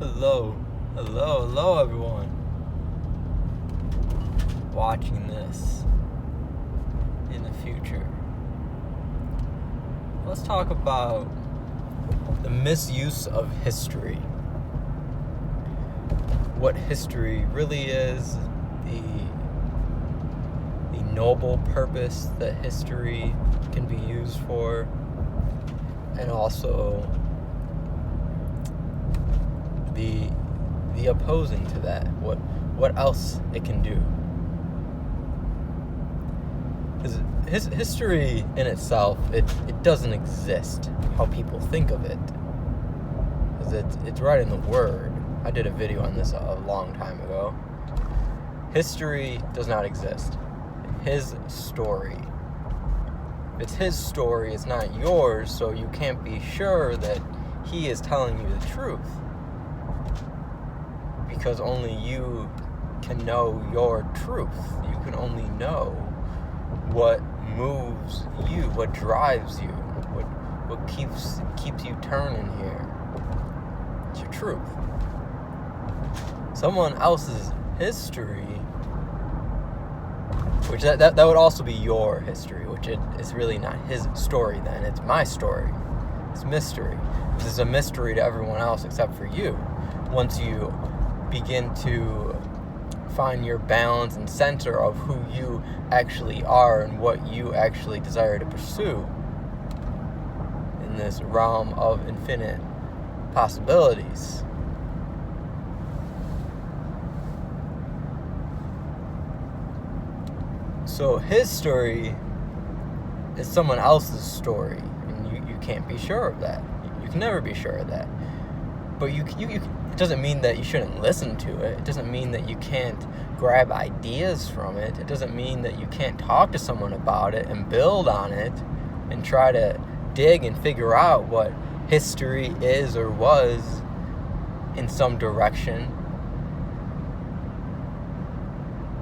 Hello, everyone watching this in the future. Let's talk about the misuse of history. What history really is, the noble purpose that history can be used for, and also the opposing to that, what else it can do. Because history in itself, it doesn't exist how people think of it. Because it's right in the word. I did a video on this a long time ago. History does not exist. His story. If it's his story, it's not yours, so you can't be sure that he is telling you the truth. Because only you can know your truth. You can only know what moves you, what drives you, what keeps you turning here. It's your truth. Someone else's history, which that would also be your history, which is really not his story then. It's my story. It's mystery. This is a mystery to everyone else except for you. Once you begin to find your balance and center of who you actually are and what you actually desire to pursue in this realm of infinite possibilities. So his story is someone else's story, and you can't be sure of that. You can never be sure of that. But it doesn't mean that you shouldn't listen to it. It doesn't mean that you can't grab ideas from it. It doesn't mean that you can't talk to someone about it and build on it and try to dig and figure out what history is or was in some direction.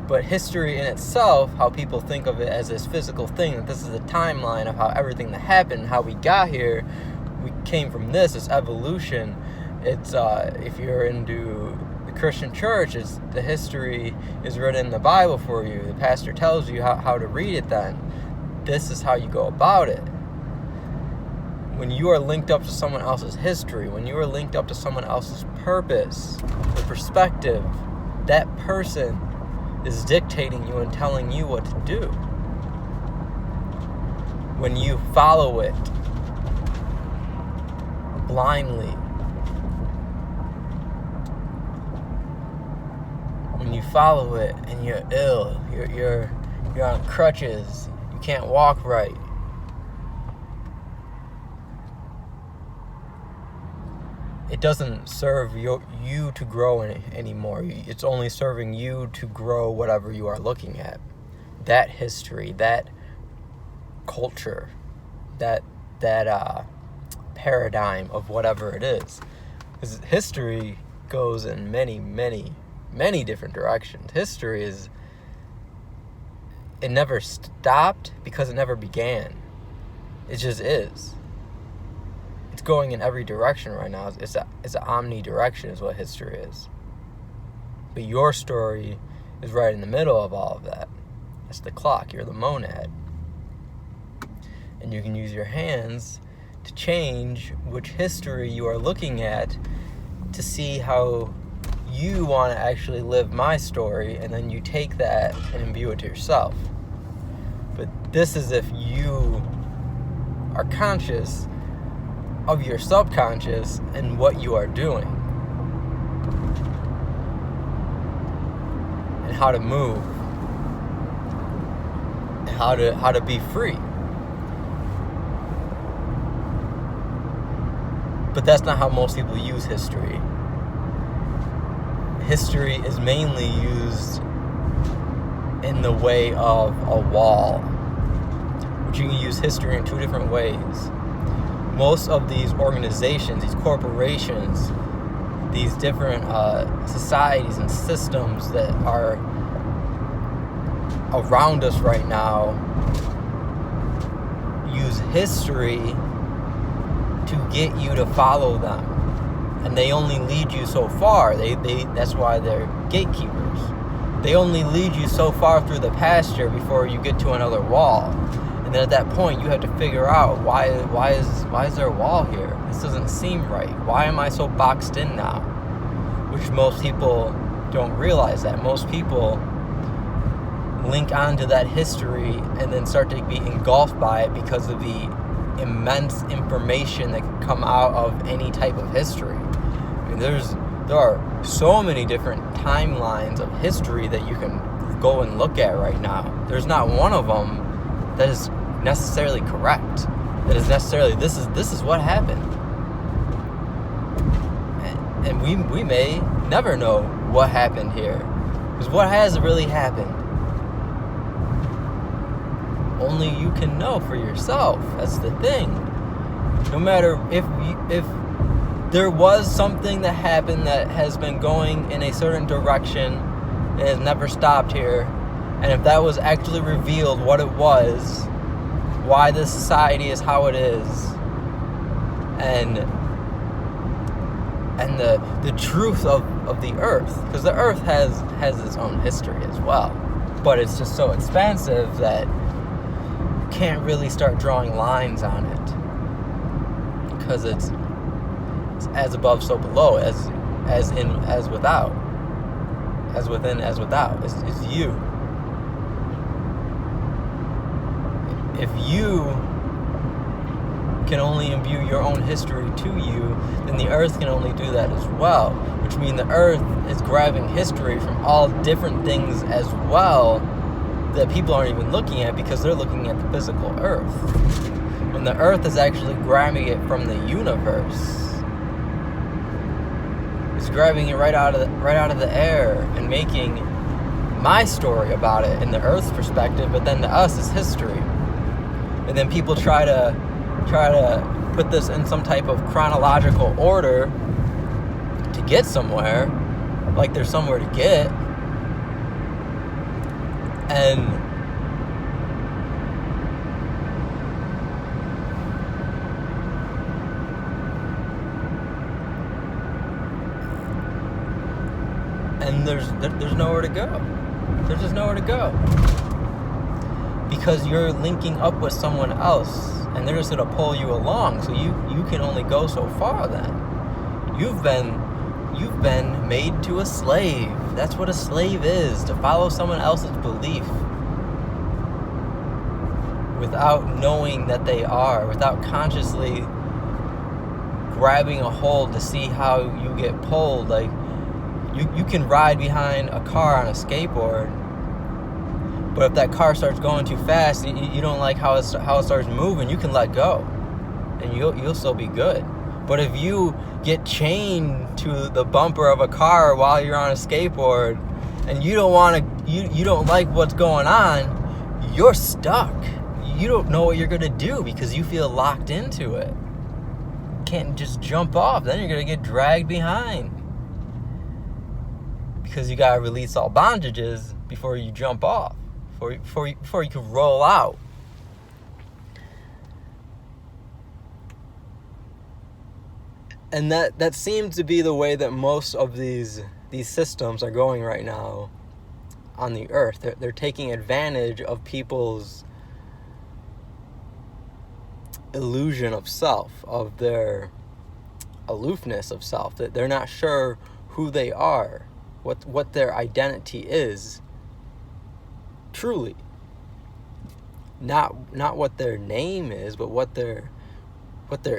But history in itself, how people think of it as this physical thing, that this is a timeline of how everything that happened, how we got here, we came from this evolution. It's if you're into the Christian church, the history is written in the Bible for you. The pastor tells you how to read it then. This is how you go about it. When you are linked up to someone else's history, when you are linked up to someone else's purpose, the perspective, that person is dictating you and telling you what to do. When you follow it blindly, when you follow it and you're ill, you're on crutches, you can't walk right, it doesn't serve you to grow anymore. It's only serving you to grow whatever you are looking at. That history, that culture, that paradigm of whatever it is. Because history goes in many different directions. History it never stopped because it never began. It just is. It's going in every direction right now. It's an omnidirection is what history is. But your story is right in the middle of all of that. It's the clock. You're the monad. And you can use your hands to change which history you are looking at to see how you want to actually live my story, and then you take that and imbue it to yourself. But this is if you are conscious of your subconscious and what you are doing and how to move and how to be free. But that's not how most people use history. History is mainly used in the way of a wall, which you can use history in two different ways. Most of these organizations, these corporations, these different societies and systems that are around us right now use history to get you to follow them. And they only lead you so far. That's why they're gatekeepers. They only lead you so far through the pasture before you get to another wall. And then at that point, you have to figure out why is there a wall here? This doesn't seem right. Why am I so boxed in now? Which most people don't realize that. Most people link onto that history and then start to be engulfed by it because of the immense information that can come out of any type of history. I mean, there are so many different timelines of history that you can go and look at right now. There's not one of them that is necessarily correct. That is necessarily this is what happened. And we may never know what happened here, because what has really happened, only you can know for yourself. That's the thing. No matter if there was something that happened that has been going in a certain direction and has never stopped here, and if that was actually revealed what it was, why this society is how it is, and the truth of the earth, because the earth has its own history as well, but it's just so expansive that you can't really start drawing lines on it, because it's as above so below, as in as without, as within as without. It's you. If you can only imbue your own history to you, then the earth can only do that as well, which means the earth is grabbing history from all different things as well that people aren't even looking at, because they're looking at the physical earth, when the earth is actually grabbing it from the universe. It's grabbing it right out of the air and making my story about it in the earth's perspective, but then to us it's history. And then people try to put this in some type of chronological order to get somewhere, like there's somewhere to get. And there's nowhere to go. There's just nowhere to go, because you're linking up with someone else, and they're just gonna pull you along. So you can only go so far. Then you've been made to a slave. That's what a slave is, to follow someone else's belief without knowing that they are, without consciously grabbing a hold to see how you get pulled. Like you can ride behind a car on a skateboard, but if that car starts going too fast, you don't like how it starts moving, you can let go, and you'll still be good. But if you get chained to the bumper of a car while you're on a skateboard, and you don't like what's going on, you're stuck. You don't know what you're gonna do because you feel locked into it. You can't just jump off. Then you're gonna get dragged behind, because you gotta release all bondages before you jump off, before you can roll out. And that seems to be the way that most of these systems are going right now on the earth. They're taking advantage of people's illusion of self, of their aloofness of self, that they're not sure who they are, what their identity is truly. Not what their name is, but what their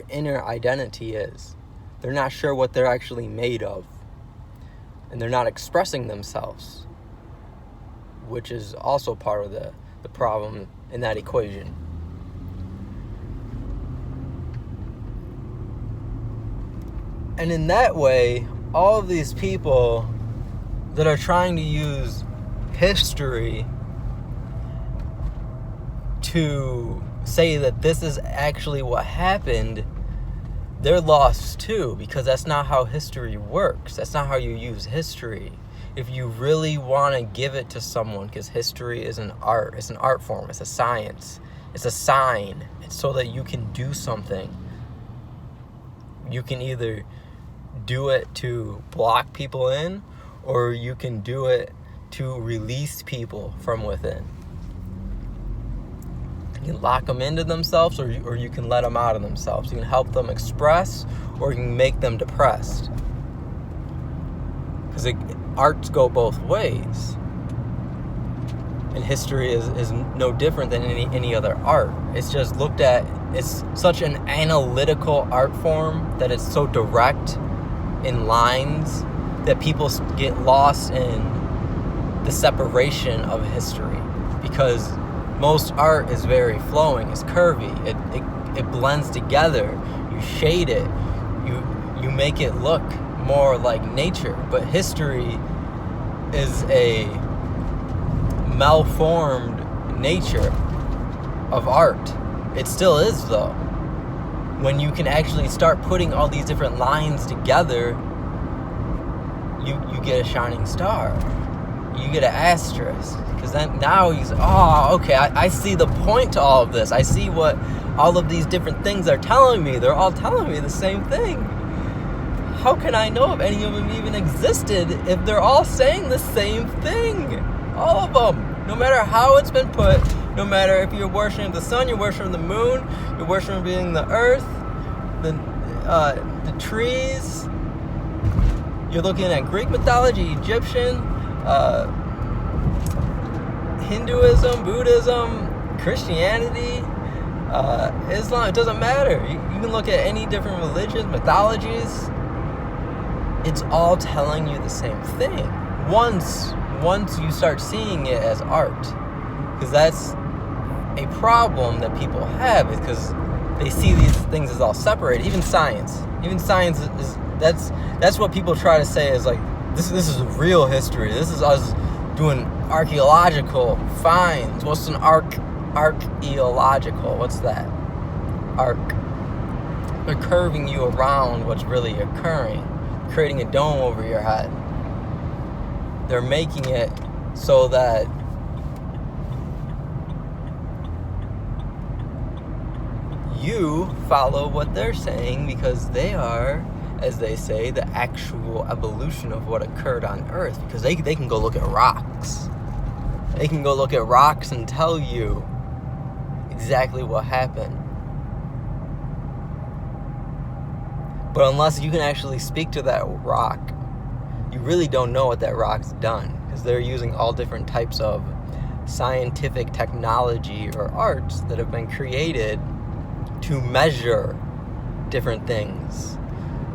inner identity is. They're not sure what they're actually made of, and they're not expressing themselves, which is also part of the problem in that equation. And in that way, all of these people that are trying to use history to say that this is actually what happened, they're lost too, because that's not how history works. That's not how you use history. If you really want to give it to someone, because history is an art, it's an art form, it's a science, it's a sign. It's so that you can do something. You can either do it to block people in, or you can do it to release people from within. You can lock them into themselves, or you can let them out of themselves. You can help them express, or you can make them depressed. Because arts go both ways. And history is no different than any other art. It's just looked at, it's such an analytical art form that it's so direct in lines that people get lost in the separation of history. Because most art is very flowing, it's curvy, it blends together, you shade it, you make it look more like nature. But history is a malformed nature of art. It still is, though. When you can actually start putting all these different lines together, you get a shining star. You get an asterisk. Because then now you say, oh, okay, I see the point to all of this. I see what all of these different things are telling me. They're all telling me the same thing. How can I know if any of them even existed if they're all saying the same thing? All of them. No matter how it's been put, no matter if you're worshiping the sun, you're worshiping the moon, you're worshiping the earth, the trees, you're looking at Greek mythology, Egyptian, Hinduism, Buddhism, Christianity, Islam, it doesn't matter. You can look at any different religions, mythologies. It's all telling you the same thing. Once you start seeing it as art. Because that's a problem that people have, is because they see these things as all separated. Even science is that's what people try to say is like, this is real history. This is us doing archaeological finds. What's an archaeological? What's that? They're curving you around what's really occurring, creating a dome over your head. They're making it so that you follow what they're saying, because they are, as they say, the actual evolution of what occurred on Earth. Because they can go look at rocks. They can go look at rocks and tell you exactly what happened. But unless you can actually speak to that rock, you really don't know what that rock's done. Because they're using all different types of scientific technology or arts that have been created to measure different things.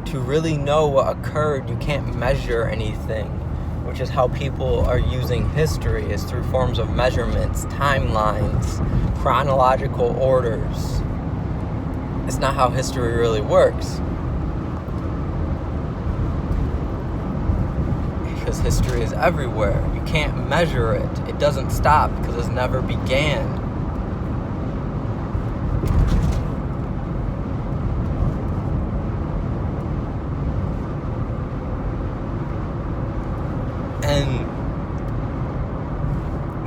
To really know what occurred, you can't measure anything, which is how people are using history, is through forms of measurements, timelines, chronological orders. It's not how history really works. Because history is everywhere. You can't measure it. It doesn't stop because it never began. And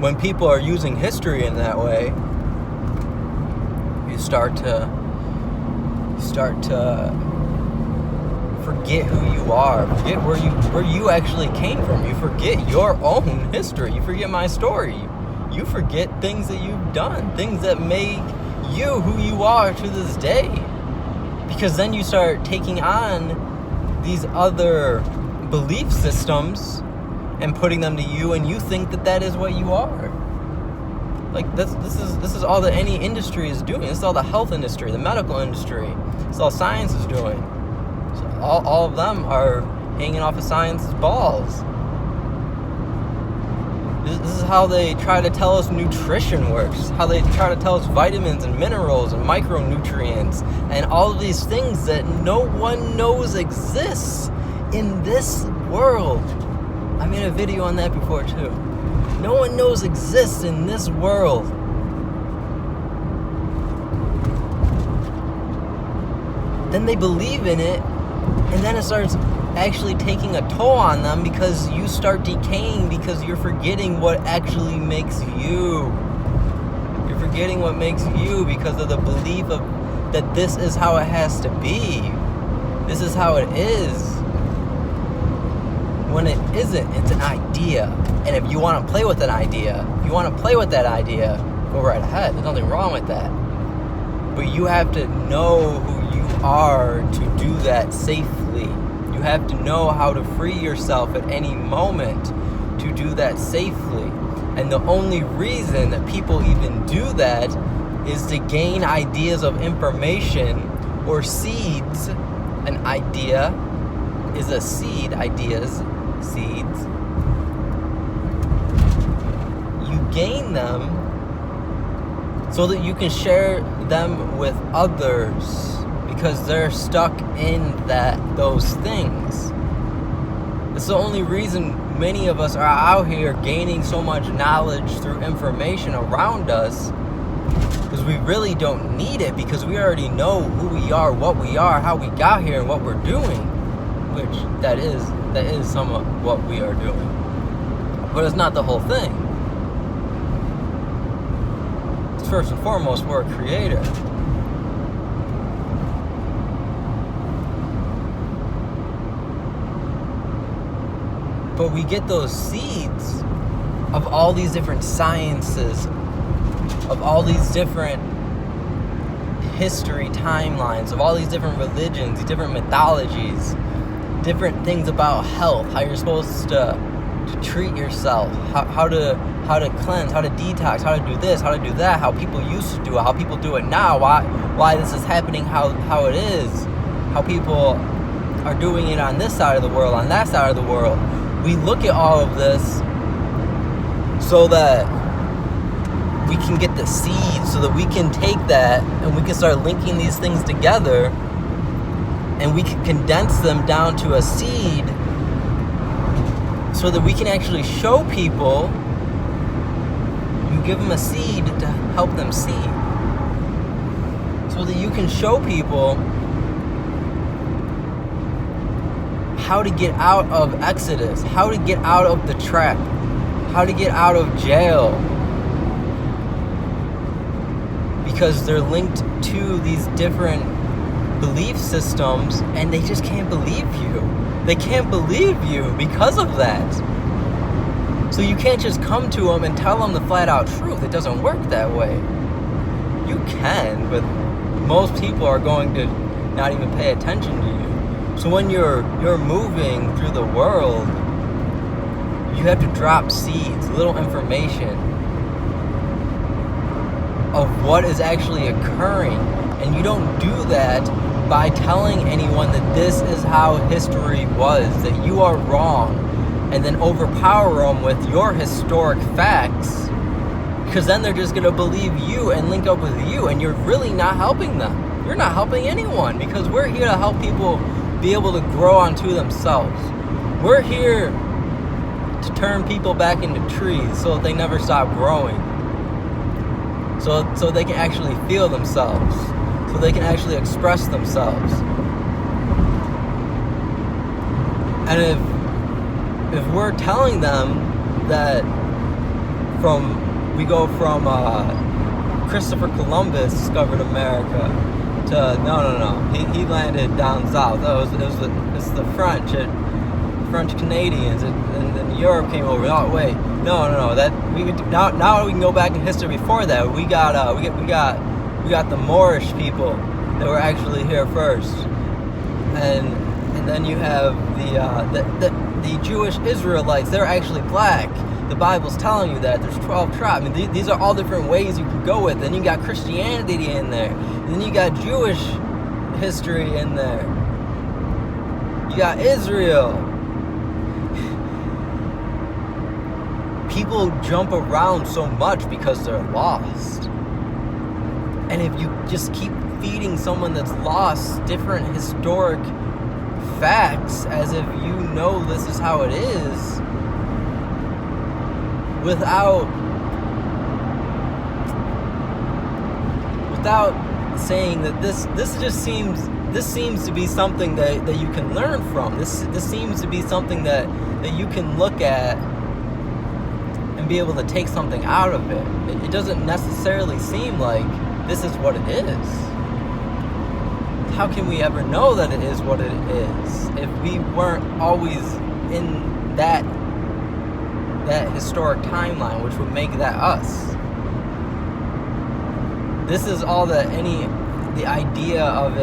when people are using history in that way, you start to forget who you are, forget where you actually came from. You forget your own history. You forget my story. You forget things that you've done, things that make you who you are to this day. Because then you start taking on these other belief systems and putting them to you, and you think that is what you are. Like this is all that any industry is doing. This is all the health industry, the medical industry. It's all science is doing. So all of them are hanging off of science's balls. This is how they try to tell us nutrition works. How they try to tell us vitamins and minerals and micronutrients and all of these things that no one knows exists in this world. I made a video on that before too. No one knows exists in this world. Then they believe in it, and then it starts actually taking a toll on them, because you start decaying, because you're forgetting what actually makes you. You're forgetting what makes you because of the belief of that this is how it has to be. This is how it is. when it isn't. It's an idea. And if you want to play with an idea, go right ahead. There's nothing wrong with that. But you have to know who you are to do that safely. You have to know how to free yourself at any moment to do that safely. And the only reason that people even do that is to gain ideas of information or seeds. An idea is a seed, seeds. You gain them so that you can share them with others because they're stuck in those things. It's the only reason many of us are out here gaining so much knowledge through information around us, because we really don't need it, because we already know who we are, what we are, how we got here, and what we're doing, which that is some of what we are doing. But it's not the whole thing. It's first and foremost, we're a creator. But we get those seeds of all these different sciences, of all these different history timelines, of all these different religions, these different mythologies, different things about health, how you're supposed to treat yourself, how to cleanse, how to detox, how to do this, how to do that, how people used to do it, how people do it now, why this is happening, how it is, how people are doing it on this side of the world, on that side of the world. We look at all of this so that we can get the seeds, so that we can take that and we can start linking these things together, and we can condense them down to a seed so that we can actually show people. You give them a seed to help them see, so that you can show people how to get out of Exodus, how to get out of the trap, how to get out of jail. Because they're linked to these different belief systems and they just can't believe you. They can't believe you because of that. So you can't just come to them and tell them the flat out truth. It doesn't work that way. You can, but most people are going to not even pay attention to you. So when you're moving through the world, you have to drop seeds, little information of what is actually occurring. And you don't do that by telling anyone that this is how history was, that you are wrong, and then overpower them with your historic facts, because then they're just going to believe you and link up with you, and you're really not helping them. You're not helping anyone, because we're here to help people be able to grow onto themselves. We're here to turn people back into trees so that they never stop growing. So they can actually feel themselves. So they can actually express themselves. And if we're telling them that we go from Christopher Columbus discovered America to no, he landed down south. It's the French Canadians, and then Europe came over. Oh wait, no. Now we can go back in history. Before that, we got the Moorish people that were actually here first, and then you have the Jewish Israelites. They're actually black. The Bible's telling you that there's 12 tribes. I mean, these are all different ways you can go with. Then you got Christianity in there. And then you got Jewish history in there. You got Israel. People jump around so much because they're lost. And if you just keep feeding someone that's lost different historic facts as if you know this is how it is, without saying that this seems to be something that you can learn from. This seems to be something that you can look at and be able to take something out of it. It doesn't necessarily seem like this is what it is. How can we ever know that it is what it is if we weren't always in that historic timeline, which would make that us. This is all the idea of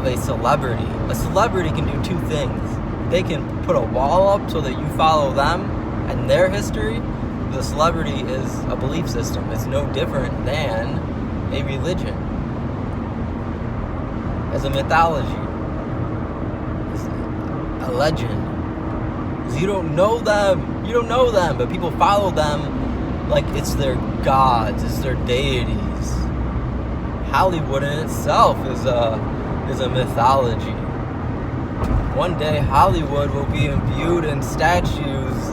a celebrity. A celebrity can do two things. They can put a wall up so that you follow them and their history. The celebrity is a belief system. It's no different than a religion. As a mythology. As a legend. You don't know them, but people follow them like it's their gods, it's their deities. Hollywood in itself is a mythology. One day Hollywood will be imbued in statues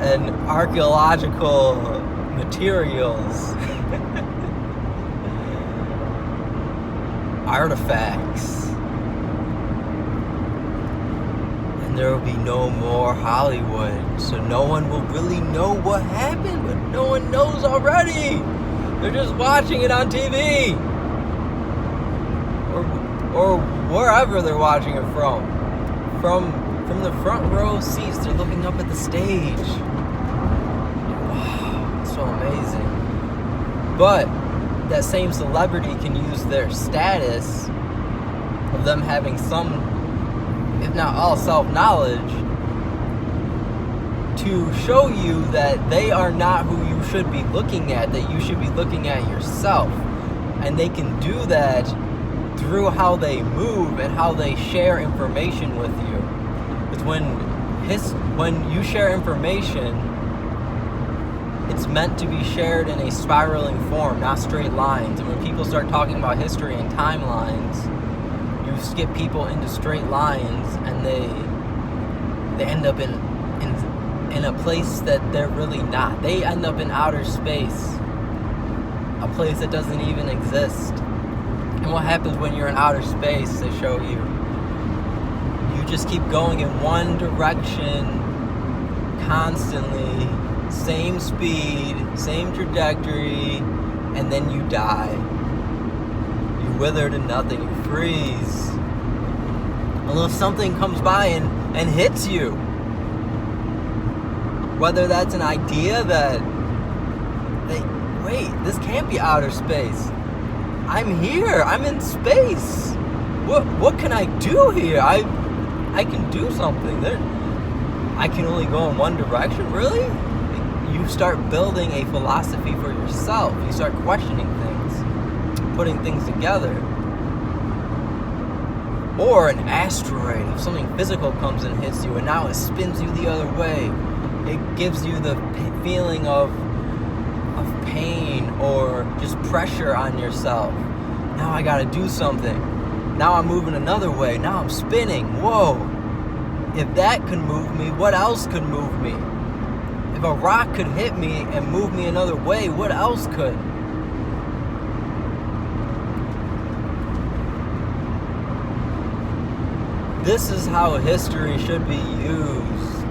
and archaeological materials, artifacts. There will be no more Hollywood, so no one will really know what happened, but no one knows already. They're just watching it on TV, or wherever they're watching it from the front row seats. They're looking up at the stage. Wow, it's so amazing. But that same celebrity can use their status of them having some, if not all, self-knowledge to show you that they are not who you should be looking at, that you should be looking at yourself. And they can do that through how they move and how they share information with you. It's when you share information, it's meant to be shared in a spiraling form, not straight lines. And when people start talking about history and timelines, you skip people into straight lines, and they end up in a place that they're really not. They end up in outer space, a place that doesn't even exist. And what happens when you're in outer space? They show you just keep going in one direction constantly, same speed, same trajectory, and then you die. You wither to nothing, you freeze. Unless something comes by and hits you. Whether that's an idea that, wait, this can't be outer space. I'm here, I'm in space. What can I do here? I can do something. I can only go in one direction, really? You start building a philosophy for yourself. You start questioning things, putting things together. Or an asteroid, if something physical comes and hits you, and now it spins you the other way. It gives you the feeling of pain or just pressure on yourself. Now I gotta do something. Now I'm moving another way. Now I'm spinning. Whoa. If that could move me, what else could move me? If a rock could hit me and move me another way, what else could? This is how history should be used.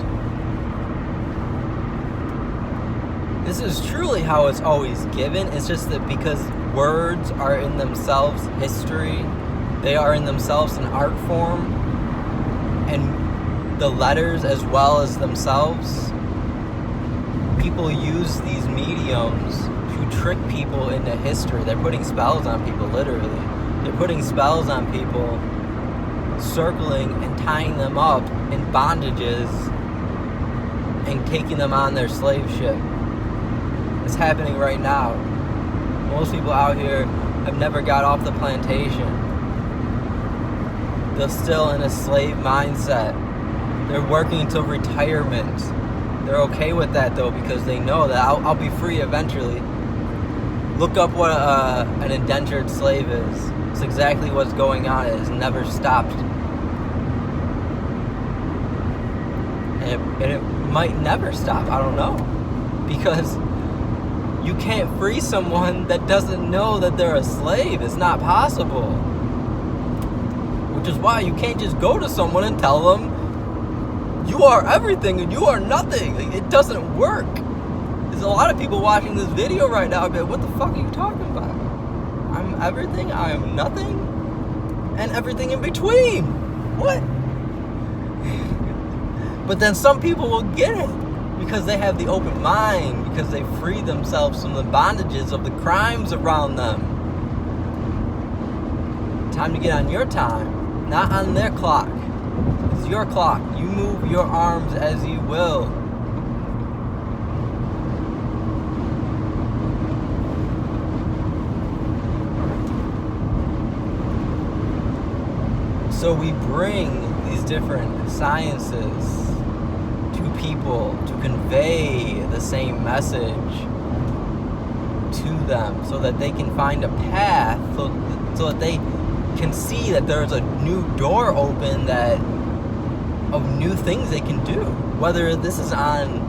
This is truly how it's always given. It's just that because words are in themselves history, they are in themselves an art form, and the letters as well as themselves, people use these mediums to trick people into history. They're putting spells on people, literally. They're putting spells on people, circling and tying them up in bondages and taking them on their slave ship. It's happening right now. Most people out here have never got off the plantation. They're still in a slave mindset. They're working until retirement. They're okay with that though, because they know that I'll be free eventually. Look up what an indentured slave is. It's exactly what's going on. It has never stopped. And it might never stop. I don't know. Because you can't free someone that doesn't know that they're a slave. It's not possible. Which is why you can't just go to someone and tell them you are everything and you are nothing. It doesn't work. There's a lot of people watching this video right now, but what the fuck are you talking about? I'm everything, I am nothing, and everything in between. What? But then some people will get it because they have the open mind, because they free themselves from the bondages of the crimes around them. Time to get on your time, not on their clock. It's your clock. You move your arms as you will. So we bring these different sciences to people to convey the same message to them so that they can find a path, so that they can see that there's a new door open that of new things they can do. Whether this is on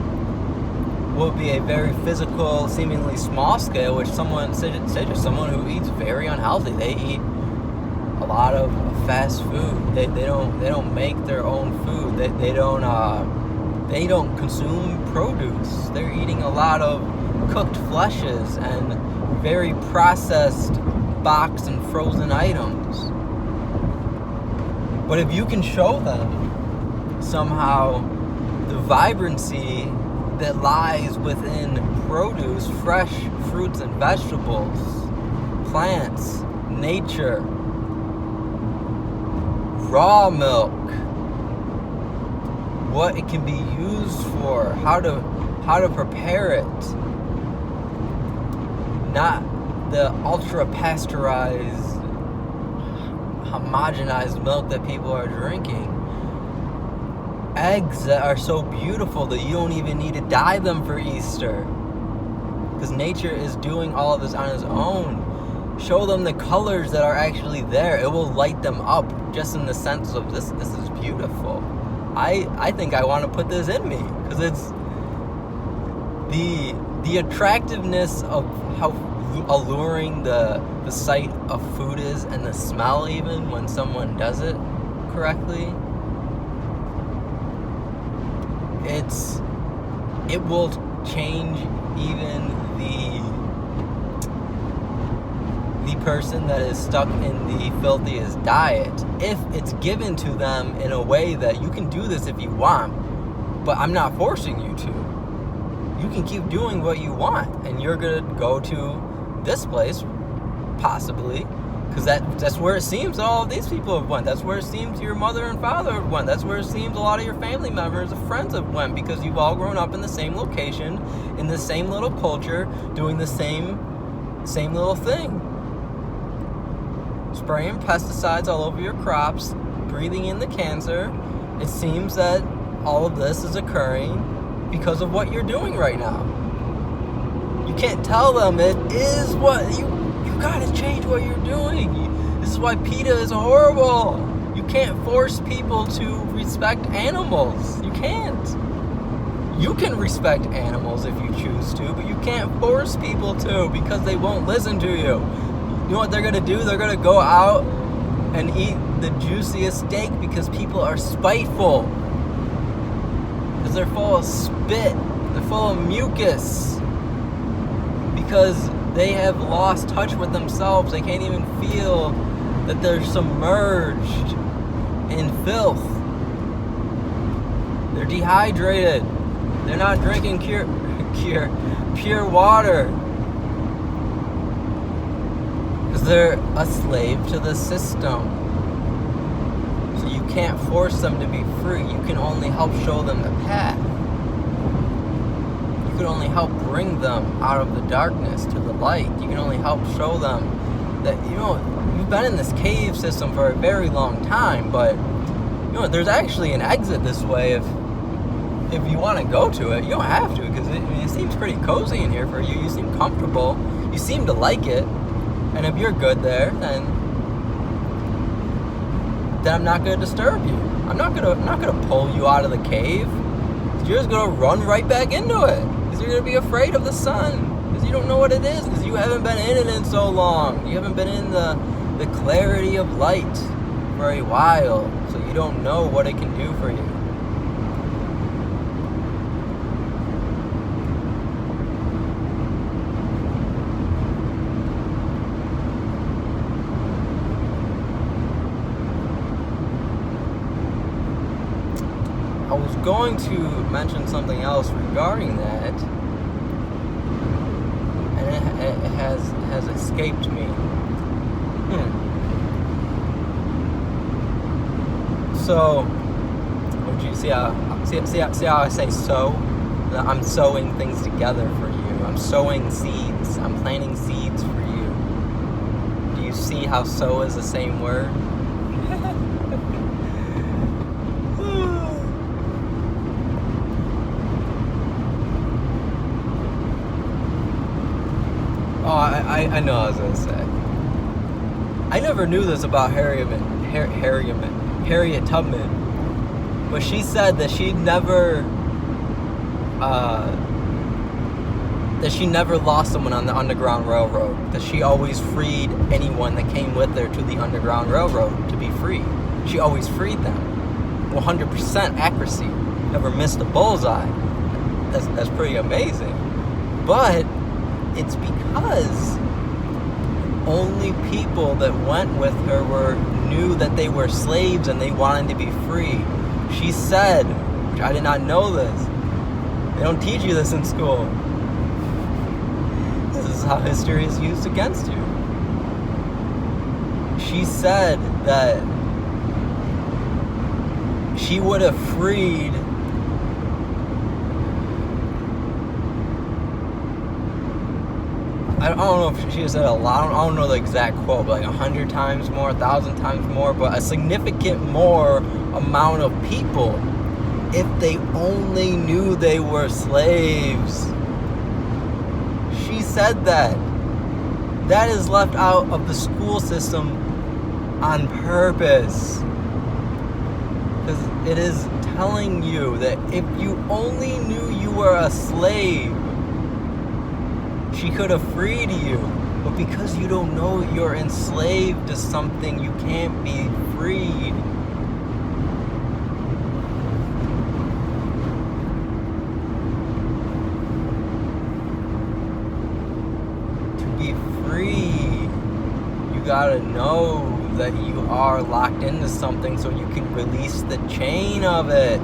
what would be a very physical, seemingly small scale, which someone who eats very unhealthy. They eat a lot of fast food. They don't make their own food. They don't consume produce. They're eating a lot of cooked fleshes and very processed boxed and frozen items. But if you can show them somehow the vibrancy that lies within produce, fresh fruits and vegetables, plants, nature, raw milk, what it can be used for, how to prepare it, not the ultra pasteurized, homogenized milk that people are drinking. Eggs that are so beautiful that you don't even need to dye them for Easter, because nature is doing all of this on its own. Show them the colors that are actually there. It will light them up, just in the sense of this is beautiful. I think I want to put this in me, because it's the attractiveness of how alluring the sight of food is, and the smell, even when someone does it correctly. It will change even the person that is stuck in the filthiest diet, if it's given to them in a way that you can do this if you want, but I'm not forcing you to. You can keep doing what you want, and you're gonna go to this place, possibly, because that's where it seems all of these people have went. That's where it seems your mother and father have went. That's where it seems a lot of your family members and friends have went, because you've all grown up in the same location, in the same little culture, doing the same little thing. Spraying pesticides all over your crops, breathing in the cancer. It seems that all of this is occurring because of what you're doing right now. You can't tell them it is what you gotta change what you're doing. This is why PETA is horrible. You can't force people to respect animals. You can't. You can respect animals if you choose to, but you can't force people to, because they won't listen to you. You know what they're gonna do? They're gonna go out and eat the juiciest steak, because people are spiteful. Because they're full of spit. They're full of mucus. Because they have lost touch with themselves. They can't even feel that they're submerged in filth. They're dehydrated. They're not drinking pure water. Because they're a slave to the system. So you can't force them to be free. You can only help show them the path. You can only help bring them out of the darkness to the light. You can only help show them that, you've been in this cave system for a very long time, but, there's actually an exit this way if you want to go to it. You don't have to, because it seems pretty cozy in here for you. You seem comfortable. You seem to like it. And if you're good there, then I'm not going to disturb you. I'm not going to pull you out of the cave. You're just going to run right back into it. Because you're going to be afraid of the sun. Because you don't know what it is. Because you haven't been in it in so long. You haven't been in the clarity of light for a while. So you don't know what it can do for you. I was going to mention something else regarding that, and it has escaped me. So, would you see how I say sow? I'm sowing things together for you. I'm sowing seeds. I'm planting seeds for you. Do you see how sow is the same word? Oh, I know what I was going to say. I never knew this about Harriet Tubman, but she said that she never lost someone on the Underground Railroad, that she always freed anyone that came with her to the Underground Railroad to be free. She always freed them. 100% accuracy. Never missed a bullseye. That's pretty amazing. But it's because only people that went with her knew that they were slaves and they wanted to be free. She said, which I did not know this, they don't teach you this in school. This is how history is used against you. She said that she would have freed I don't know if she said a lot, I don't know the exact quote, but like 100 times more, 1,000 times more, but a significant more amount of people if they only knew they were slaves. She said that. That is left out of the school system on purpose. Because it is telling you that if you only knew you were a slave, she could have freed you. But because you don't know you're enslaved to something, you can't be freed. To be free, you gotta know that you are locked into something so you can release the chain of it.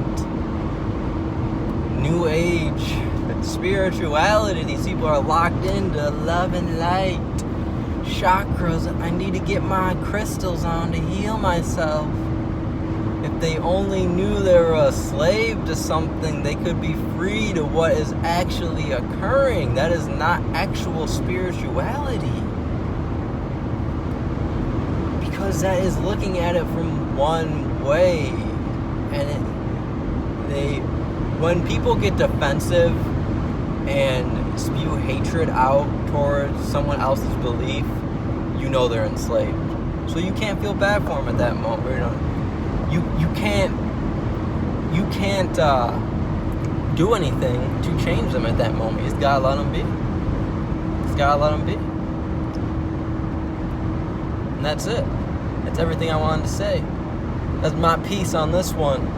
New Age spirituality, these people are locked into love and light. Chakras, I need to get my crystals on to heal myself. If they only knew they were a slave to something, they could be free to what is actually occurring. That is not actual spirituality. Because that is looking at it from one way. And when people get defensive and spew hatred out towards someone else's belief, you know they're enslaved. So you can't feel bad for them at that moment. You can't do anything to change them at that moment. You just gotta let them be. And that's it. That's everything I wanted to say. That's my piece on this one.